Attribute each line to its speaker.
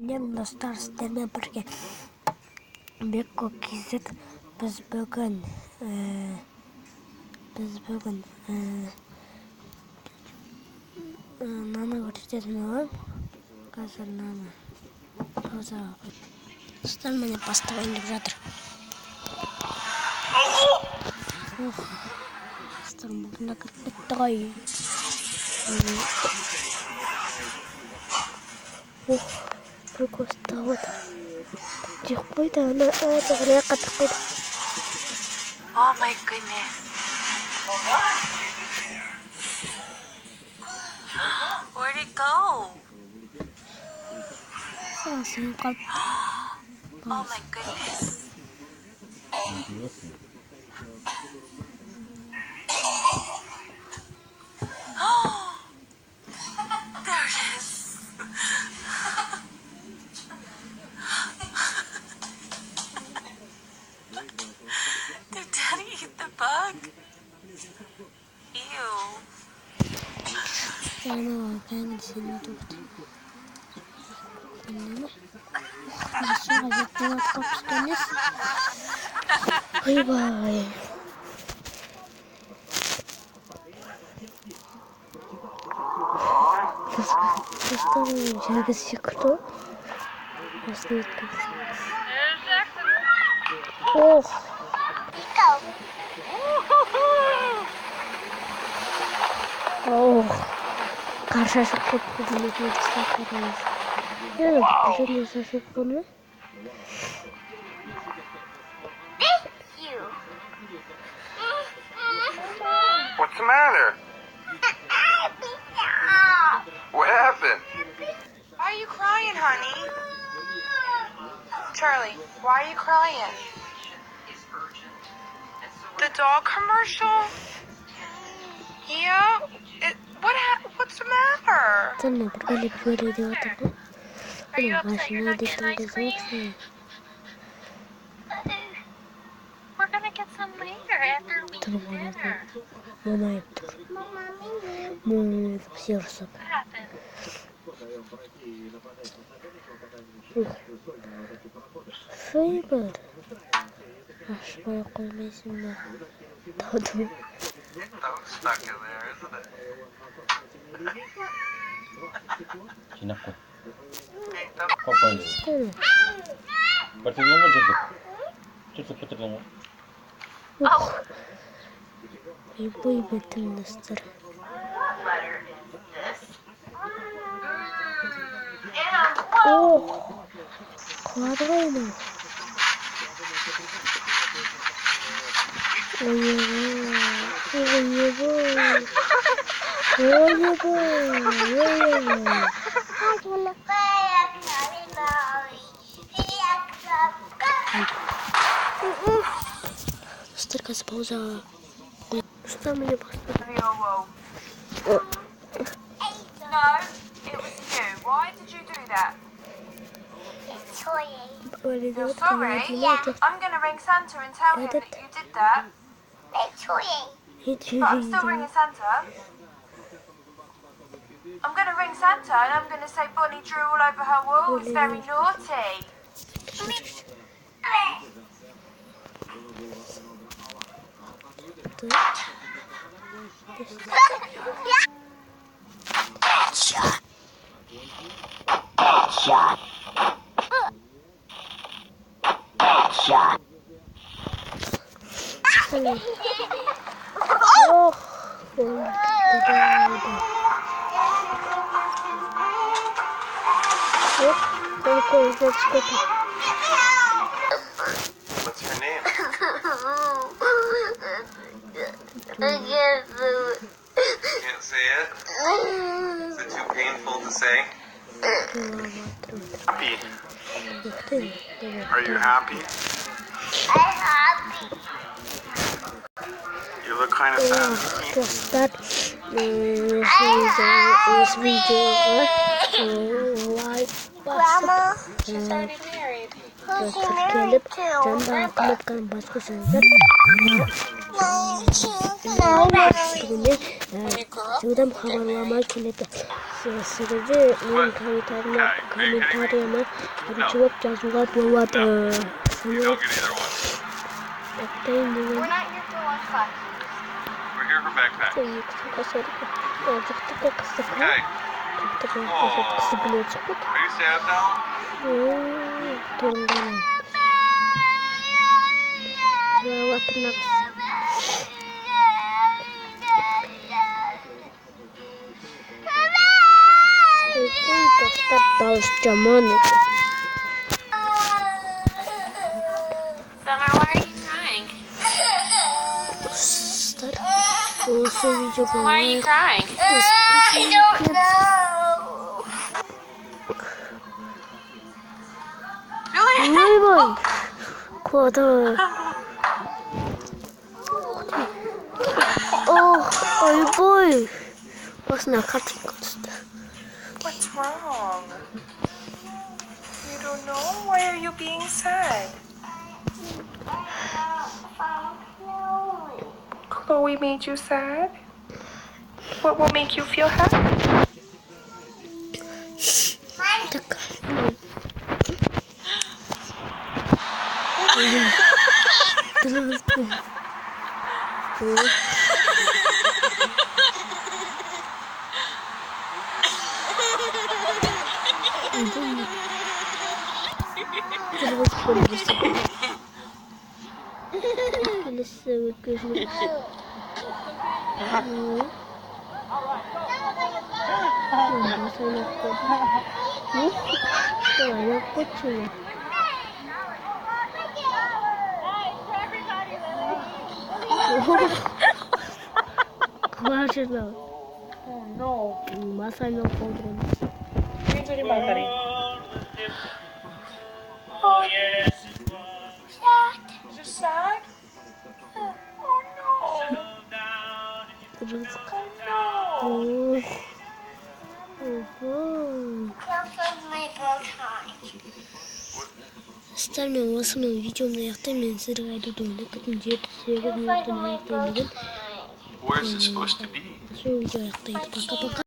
Speaker 1: Мен достар сіздермен бірге Бекко KZ біз бүгін наны көрсететін боламын. Қазір наны паузаға қойып. Достар міне басталайын деп жатыр. Достар мұрнына кіріп кетті ғой. Прикол стало. Какой-то она грека такой.
Speaker 2: Oh my goodness. Where'd it go?
Speaker 1: Oh
Speaker 2: my goodness. There it is. Did Daddy eat the bug? Ew.
Speaker 1: Она как сильно тут. Все, я поняла, как что Бай-бай. Что секрет? Ох. Ох. Karşı koptu bir sakarız. Yani güzel mesaj konu.
Speaker 3: What's the matter? What happened?
Speaker 2: Why are you crying, honey? Charlie, why are you crying? The dog commercial? Yeah? What's the matter?
Speaker 1: Tamam, böyle diyor tabii.
Speaker 2: Are you upset you're not getting ice cream? We're gonna get some later after we eat dinner.
Speaker 1: Mama yaptık. Mama yapıp siyarsak.
Speaker 2: What happened?
Speaker 1: Fiber. Aşağıya koymayasın da. Tadım.
Speaker 3: That was stuck in there, isn't it?
Speaker 4: 지났고.
Speaker 3: That
Speaker 4: 뽀뽀해.
Speaker 1: Tamam.
Speaker 4: 버티는 거 저쪽 버티는 거.
Speaker 1: Oh. Bu betim dostlar. Oh. Quadrado. Стырка пауза. Что мне поставить?
Speaker 2: No, it was you. Why did you do that? You're sorry? I'm gonna ring Santa and tell him that you did that. But I'm still ringing Santa. I'm gonna ring Santa and I'm gonna say Bonnie drew all over her wall. It's very naughty.
Speaker 3: What's your name? Can't say it? Is it too painful to say? Happy. Are you happy? You look kind of sad.
Speaker 1: Dostlar this video like келіп жандағы кнопканы басқызыңыздар. Бүгінде жылдам хабарлама келеді. Сіздерде менің комментарияма жауап жазуға болады.
Speaker 3: You don't get either one.
Speaker 1: Аттайын деген
Speaker 3: We're here for backpack.
Speaker 1: Жақтыққа қысып
Speaker 3: Okay.
Speaker 1: қысы біледі шықпыд.
Speaker 3: Are you sad now?
Speaker 1: Тоңғаным. Жылауатына қысы. Ой, достар дауыс жаман екен.
Speaker 2: Summer, why are you crying?
Speaker 1: Достар, осы видеоға
Speaker 2: Why are you crying?
Speaker 1: ойбай, қуады. Ойбай, осына картинка түсті.
Speaker 5: What's wrong? You don't know? Why are you being sad? Chloe made you sad? What will make you feel happy?
Speaker 1: Так. Келесі өткізіліп. Важно.
Speaker 5: Oh no.
Speaker 1: Масально полдрон.
Speaker 5: Injury Margaret. Is it sad? Oh no. Oh no.
Speaker 1: Стальмен осымен видеомды аяқтаймын. Мен сіздерге айтуды ойлайтын 7-8 минуттан аяқтаймын деген.
Speaker 3: Where's it supposed to be?
Speaker 1: Сол видео аяқтайды. Пока-пока.